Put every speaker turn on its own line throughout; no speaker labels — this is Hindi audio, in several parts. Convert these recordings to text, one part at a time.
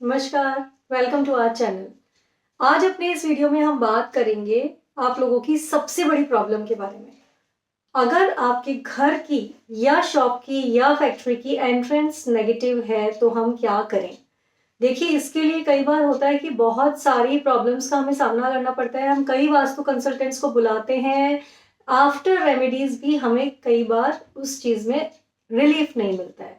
नमस्कार, वेलकम टू आवर चैनल। आज अपने इस वीडियो में हम बात करेंगे आप लोगों की सबसे बड़ी प्रॉब्लम के बारे में। अगर आपके घर की या शॉप की या फैक्ट्री की एंट्रेंस नेगेटिव है तो हम क्या करें? देखिए, इसके लिए कई बार होता है कि बहुत सारी प्रॉब्लम्स का हमें सामना करना पड़ता है। हम कई वास्तु कंसल्टेंट्स को बुलाते हैं, आफ्टर रेमेडीज भी हमें कई बार उस चीज़ में रिलीफ नहीं मिलता है।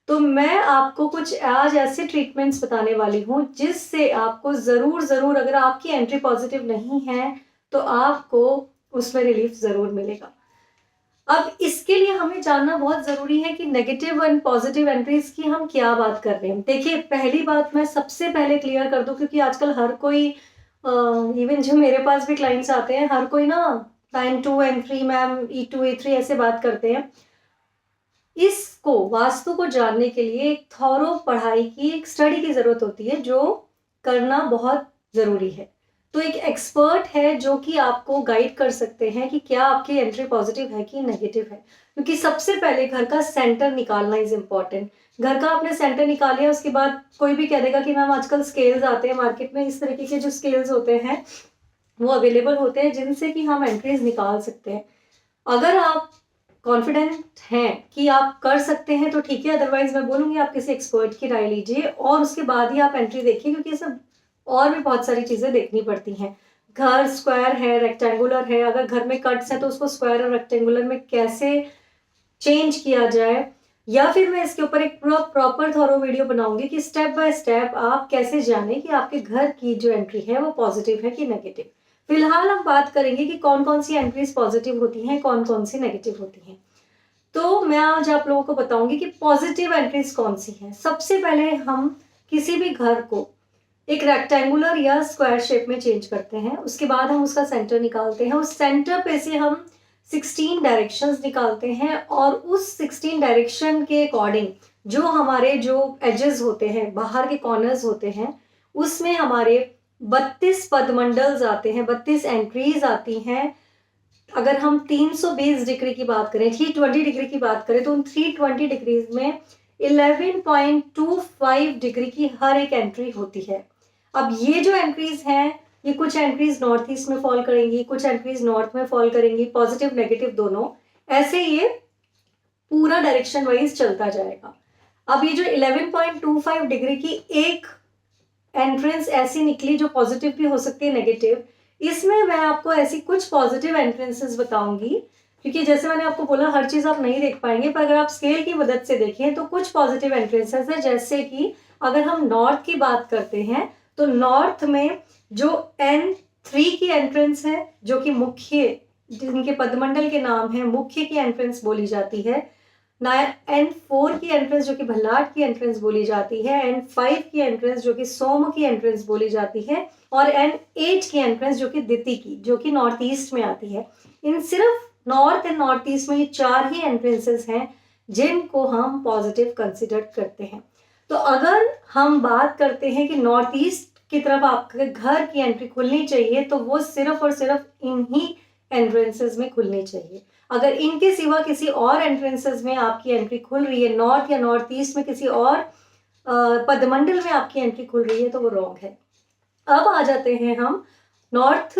तो मैं आपको कुछ आज ऐसे ट्रीटमेंट्स बताने वाली हूँ जिससे आपको ज़रूर अगर आपकी एंट्री पॉजिटिव नहीं है तो आपको उसमें रिलीफ ज़रूर मिलेगा। अब इसके लिए हमें जानना बहुत ज़रूरी है कि नेगेटिव एंड पॉजिटिव एंट्रीज की हम क्या बात कर रहे हैं। देखिए, पहली बात मैं सबसे पहले क्लियर कर दूं, क्योंकि आजकल हर कोई इवन जो मेरे पास भी क्लाइंट्स आते हैं, हर कोई ना time 2 and 3 ma'am, E2 E3 ऐसे बात करते हैं। इसको वास्तु को जानने के लिए एक थॉरो पढ़ाई की, एक स्टडी की जरूरत होती है, जो करना बहुत जरूरी है। तो एक एक्सपर्ट है जो कि आपको गाइड कर सकते हैं कि क्या आपकी एंट्री पॉजिटिव है कि नेगेटिव है। क्योंकि सबसे पहले घर का सेंटर निकालना इज इम्पॉर्टेंट। घर का आपने सेंटर निकाल लिया, उसके बाद कोई भी कह देगा कि मैम आजकल स्केल्स आते हैं मार्केट में, इस तरीके के जो स्केल्स होते हैं वो अवेलेबल होते हैं जिनसे कि हम एंट्रीज निकाल सकते हैं। अगर आप कॉन्फिडेंट हैं कि आप कर सकते हैं तो ठीक है, अदरवाइज मैं बोलूंगी आप किसी एक्सपर्ट की राय लीजिए और उसके बाद ही आप एंट्री देखिए, क्योंकि सब और भी बहुत सारी चीजें देखनी पड़ती हैं। घर स्क्वायर है, रेक्टेंगुलर है, अगर घर में कट्स है तो उसको स्क्वायर और रेक्टेंगुलर में कैसे चेंज किया जाए, या फिर मैं इसके ऊपर एक प्रॉपर थॉरो वीडियो बनाऊंगी कि स्टेप बाय स्टेप आप कैसे जाने कि आपके घर की जो एंट्री है वो पॉजिटिव है कि नेगेटिव। फिलहाल हम बात करेंगे कि कौन कौन सी एंट्रीज पॉजिटिव होती हैं, कौन कौन सी नेगेटिव होती हैं। तो मैं आज आप लोगों को बताऊंगी कि पॉजिटिव एंट्रीज कौन सी हैं। सबसे पहले हम किसी भी घर को एक रेक्टेंगुलर या स्क्वायर शेप में चेंज करते हैं, उसके बाद हम उसका सेंटर निकालते हैं। उस सेंटर पे से हम 16 डायरेक्शंस निकालते हैं और उस 16 डायरेक्शन के अकॉर्डिंग जो हमारे जो एजेस होते हैं, बाहर के कॉर्नर्स होते हैं, उसमें हमारे 32 पदमंडल्स आते हैं, 32 एंट्रीज आती हैं। अगर हम 320 डिग्री की बात करें, 320 डिग्री की बात करें, तो उन 320 डिग्रीज में 11.25 डिग्री की हर एक एंट्री होती है। अब ये जो एंट्रीज हैं, ये कुछ एंट्रीज नॉर्थ ईस्ट में फॉल करेंगी, कुछ एंट्रीज नॉर्थ में फॉल करेंगी, पॉजिटिव नेगेटिव दोनों। ऐसे ये पूरा डायरेक्शन वाइज चलता जाएगा। अब ये जो 11.25 डिग्री की एक एंट्रेंस ऐसी निकली जो पॉजिटिव भी हो सकती है, नेगेटिव, इसमें मैं आपको ऐसी कुछ पॉजिटिव एंट्रेंसेस बताऊंगी, क्योंकि जैसे मैंने आपको बोला हर चीज आप नहीं देख पाएंगे, पर अगर आप स्केल की मदद से देखें तो कुछ पॉजिटिव एंट्रेंसेस है। जैसे कि अगर हम नॉर्थ की बात करते हैं तो नॉर्थ में जो N3 की एंट्रेंस है, जो कि मुख्य, जिनके पदमंडल के नाम है, मुख्य की एंट्रेंस बोली जाती है। N4 की एंट्रेंस जो कि भल्लाट की एंट्रेंस बोली जाती है, N5 की एंट्रेंस जो कि सोम की एंट्रेंस बोली जाती है, और N8 की एंट्रेंस जो कि दिति की, जो कि नॉर्थ ईस्ट में आती है। इन सिर्फ नॉर्थ एंड नॉर्थ ईस्ट में ये 4 ही एंट्रेंसेस हैं जिनको हम पॉजिटिव कंसिडर करते हैं। तो अगर हम बात करते हैं कि नॉर्थ ईस्ट की तरफ आपके घर की एंट्री खुलनी चाहिए, तो वो सिर्फ और सिर्फ इन्हीं एंट्रेंसेस में खुलनी चाहिए। अगर इनके सिवा किसी और एंट्रेंसेस में आपकी एंट्री खुल रही है, नॉर्थ या नॉर्थ ईस्ट में किसी और पदमंडल में आपकी एंट्री खुल रही है, तो वो रॉन्ग है। अब आ जाते हैं हम नॉर्थ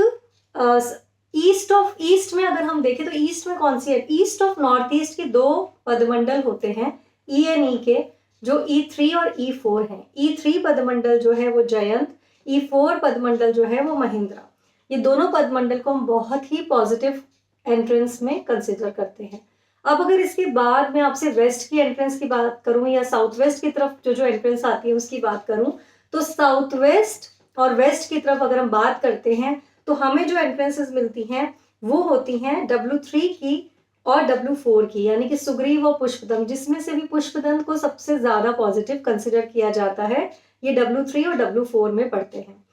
ईस्ट में। अगर हम देखें तो ईस्ट में कौन सी है, ईस्ट ऑफ नॉर्थ ईस्ट के 2 पदमंडल होते हैं ई एन ई के, जो E3 और E4 है। E3 पदमंडल जो है वो जयंत, E4 पदमंडल जो है वो महिंद्रा। ये दोनों पदमंडल को हम बहुत ही पॉजिटिव एंट्रेंस में कंसिडर करते हैं। अब अगर इसके बाद मैं आपसे वेस्ट की एंट्रेंस की बात करूं या साउथ वेस्ट की तरफ जो एंट्रेंस आती है उसकी बात करूं, तो साउथ वेस्ट और वेस्ट की तरफ अगर हम बात करते हैं तो हमें जो एंट्रेंसेस मिलती हैं वो होती हैं W3 की और W4 की, यानी कि सुग्रीव और पुष्पदंत, जिसमें से भी पुष्पदंत को सबसे ज्यादा पॉजिटिव कंसिडर किया जाता है। ये W3 और W4 में पड़ते हैं।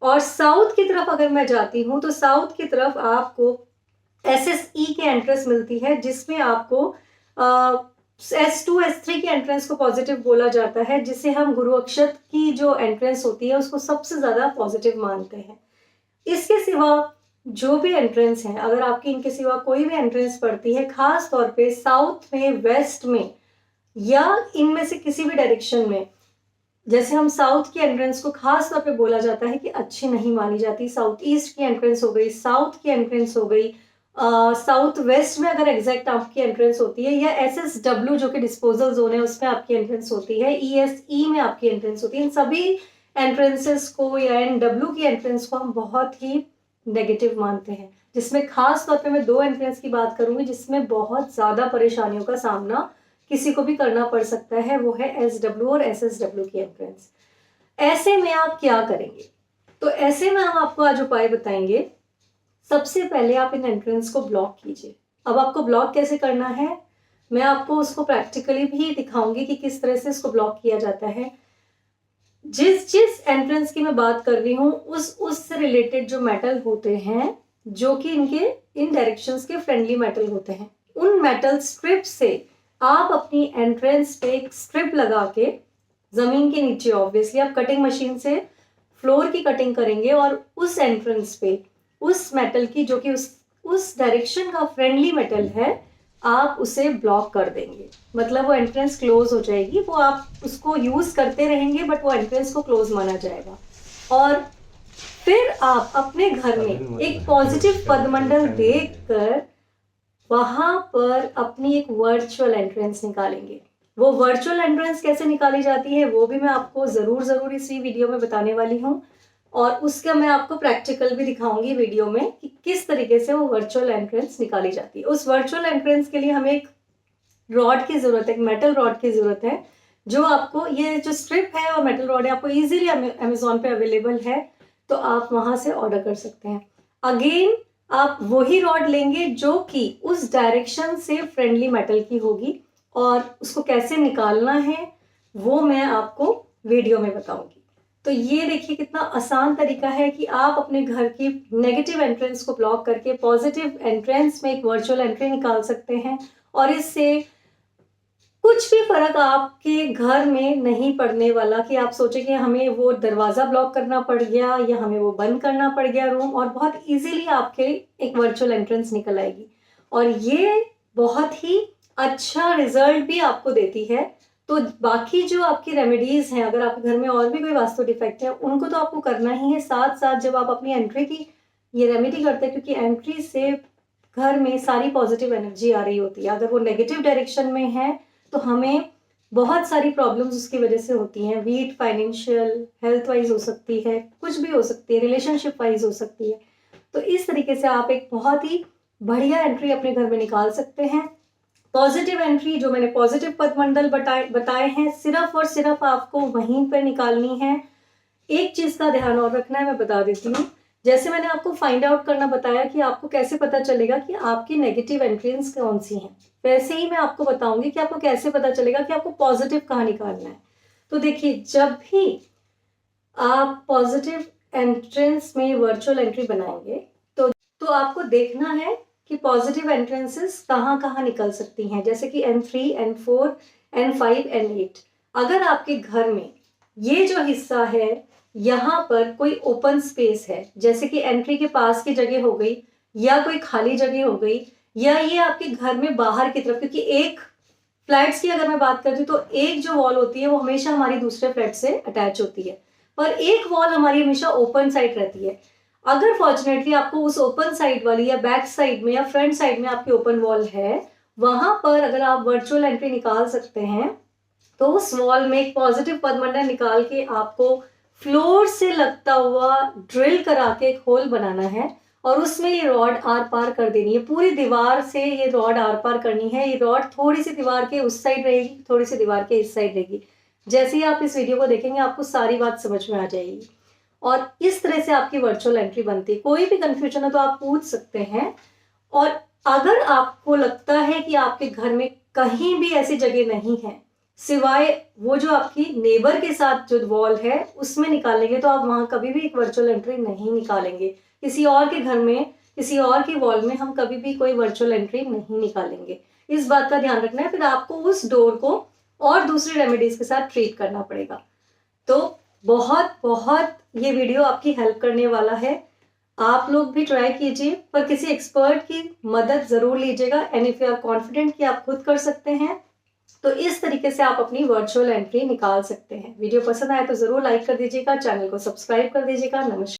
और साउथ की तरफ अगर मैं जाती हूँ तो साउथ की तरफ आपको SSE की एंट्रेंस मिलती है, जिसमें आपको S2 S3 की एंट्रेंस को पॉजिटिव बोला जाता है, जिसे हम गुरु अक्षत की जो एंट्रेंस होती है उसको सबसे ज्यादा पॉजिटिव मानते हैं। इसके सिवा जो भी एंट्रेंस है, अगर आपकी इनके सिवा कोई भी एंट्रेंस पड़ती है, खास तौर पे साउथ में, वेस्ट में या इनमें से किसी भी डायरेक्शन में, जैसे हम साउथ की एंट्रेंस को खास तौर पे बोला जाता है कि अच्छी नहीं मानी जाती, साउथ ईस्ट की एंट्रेंस हो गई, साउथ की एंट्रेंस हो गई, साउथ वेस्ट में अगर एग्जैक्ट आपकी एंट्रेंस होती है, या SSW जो कि डिस्पोजल जोन है उसमें आपकी एंट्रेंस होती है, ESE में आपकी एंट्रेंस होती है, इन सभी एंट्रेंसेस को या NW की एंट्रेंस को हम बहुत ही नेगेटिव मानते हैं, जिसमें खास तौर पे मैं 2 एंट्रेंस की बात करूंगी जिसमें बहुत ज्यादा परेशानियों का सामना किसी को भी करना पड़ सकता है, वो है SW और SSW की एंट्रेंस। ऐसे में आप क्या करेंगे? तो ऐसे में हम आपको आज उपाय बताएंगे। सबसे पहले आप इन एंट्रेंस को ब्लॉक कीजिए। अब आपको ब्लॉक कैसे करना है, मैं आपको उसको प्रैक्टिकली भी दिखाऊंगी कि किस तरह से इसको ब्लॉक किया जाता है। जिस जिस एंट्रेंस की मैं बात कर रही हूँ उससे रिलेटेड जो मेटल होते हैं, जो कि इनके इन डायरेक्शंस के फ्रेंडली मेटल होते हैं, उन मेटल स्ट्रिप से आप अपनी एंट्रेंस पे एक स्ट्रिप लगा के जमीन के नीचे, ऑब्वियसली आप कटिंग मशीन से फ्लोर की कटिंग करेंगे और उस एंट्रेंस पे उस मेटल की, जो कि उस डायरेक्शन का फ्रेंडली मेटल है, आप उसे ब्लॉक कर देंगे। मतलब वो एंट्रेंस क्लोज हो जाएगी, वो आप उसको यूज करते रहेंगे बट वो एंट्रेंस को क्लोज माना जाएगा। और फिर आप अपने घर में एक पॉजिटिव पदमंडल देखकर वहां पर अपनी एक वर्चुअल एंट्रेंस निकालेंगे। वो वर्चुअल एंट्रेंस कैसे निकाली जाती है वो भी मैं आपको जरूर इसी वीडियो में बताने वाली हूँ, और उसका मैं आपको प्रैक्टिकल भी दिखाऊंगी वीडियो में कि किस तरीके से वो वर्चुअल एंट्रेंस निकाली जाती है। उस वर्चुअल एंट्रेंस के लिए हमें एक रॉड की जरूरत है, एक मेटल रॉड की जरूरत है, जो आपको, ये जो स्ट्रिप है और मेटल रॉड है आपको इजीली अमेजोन पे अवेलेबल है, तो आप वहां से ऑर्डर कर सकते हैं। अगेन आप वही रॉड लेंगे जो कि उस डायरेक्शन से फ्रेंडली मेटल की होगी, और उसको कैसे निकालना है वो मैं आपको वीडियो में बताऊंगी। तो ये देखिए कितना आसान तरीका है कि आप अपने घर की नेगेटिव एंट्रेंस को ब्लॉक करके पॉजिटिव एंट्रेंस में एक वर्चुअल एंट्री निकाल सकते हैं, और इससे कुछ भी फर्क आपके घर में नहीं पड़ने वाला कि आप सोचें कि हमें वो दरवाजा ब्लॉक करना पड़ गया या हमें वो बंद करना पड़ गया रूम, और बहुत इजीली आपके एक वर्चुअल एंट्रेंस निकल आएगी, और ये बहुत ही अच्छा रिजल्ट भी आपको देती है। तो बाकी जो आपकी रेमेडीज हैं, अगर आपके घर में और भी कोई वास्तु डिफेक्ट है उनको तो आपको करना ही है, साथ साथ जब आप अपनी एंट्री की ये रेमेडी करते हैं, क्योंकि एंट्री से घर में सारी पॉजिटिव एनर्जी आ रही होती है। अगर वो नेगेटिव डायरेक्शन में है तो हमें बहुत सारी प्रॉब्लम्स उसकी वजह से होती हैं, वीट फाइनेंशियल, हेल्थ वाइज हो सकती है, कुछ भी हो सकती है, रिलेशनशिप वाइज हो सकती है। तो इस तरीके से आप एक बहुत ही बढ़िया एंट्री अपने घर में निकाल सकते हैं। पॉजिटिव एंट्री जो मैंने पॉजिटिव पदमंडल बताए हैं, सिर्फ और सिर्फ आपको वहीं पर निकालनी है। एक चीज का ध्यान और रखना है, मैं बता देती हूँ। जैसे मैंने आपको फाइंड आउट करना बताया कि आपको कैसे पता चलेगा कि आपकी नेगेटिव एंट्रीज कौन सी हैं, वैसे ही मैं आपको बताऊंगी कि आपको कैसे पता चलेगा कि आपको पॉजिटिव कहाँ निकालना है। तो देखिए, जब भी आप पॉजिटिव एंट्रेंस में वर्चुअल एंट्री बनाएंगे तो आपको देखना है कि पॉजिटिव एंट्रेंसेस कहाँ कहाँ निकल सकती हैं, जैसे कि N3, N4, N5, N8। अगर आपके घर में ये जो हिस्सा है यहाँ पर कोई ओपन स्पेस है, जैसे कि एंट्री के पास की जगह हो गई या कोई खाली जगह हो गई, या ये आपके घर में बाहर की तरफ, क्योंकि एक फ्लैट्स की अगर मैं बात करती हूँ तो एक जो वॉल होती है वो हमेशा हमारी दूसरे फ्लैट से अटैच होती है, पर एक वॉल हमारी हमेशा ओपन साइड रहती है। अगर फॉर्चुनेटली आपको उस ओपन साइड वाली या बैक साइड में या फ्रंट साइड में आपकी ओपन वॉल है, वहां पर अगर आप वर्चुअल एंट्री निकाल सकते हैं, तो उस वॉल में एक पॉजिटिव पदमंडल निकाल के आपको फ्लोर से लगता हुआ ड्रिल करा के एक होल बनाना है, और उसमें ये रॉड आर पार कर देनी है। पूरी दीवार से ये रॉड आर पार करनी है। ये रॉड थोड़ी सी दीवार के उस साइड रहेगी, थोड़ी सी दीवार के इस साइड रहेगी। जैसे ही आप इस वीडियो को देखेंगे आपको सारी बात समझ में आ जाएगी, और इस तरह से आपकी वर्चुअल एंट्री बनती है। कोई भी कंफ्यूजन है तो आप पूछ सकते हैं। और अगर आपको लगता है कि आपके घर में कहीं भी ऐसी जगह नहीं है सिवाय वो जो आपकी नेबर के साथ जो वॉल है उसमें निकालेंगे, तो आप वहां कभी भी एक वर्चुअल एंट्री नहीं निकालेंगे। किसी और के घर में, किसी और की वॉल में हम कभी भी कोई वर्चुअल एंट्री नहीं निकालेंगे। इस बात का ध्यान रखना है, फिर आपको उस डोर को और दूसरी रेमेडीज के साथ ट्रीट करना पड़ेगा। तो बहुत बहुत ये वीडियो आपकी हेल्प करने वाला है। आप लोग भी ट्राई कीजिए, पर किसी एक्सपर्ट की मदद जरूर लीजिएगा। And if you are confident कि आप खुद कर सकते हैं तो इस तरीके से आप अपनी वर्चुअल एंट्री निकाल सकते हैं। वीडियो पसंद आए तो ज़रूर लाइक कर दीजिएगा, चैनल को सब्सक्राइब कर दीजिएगा। नमस्कार।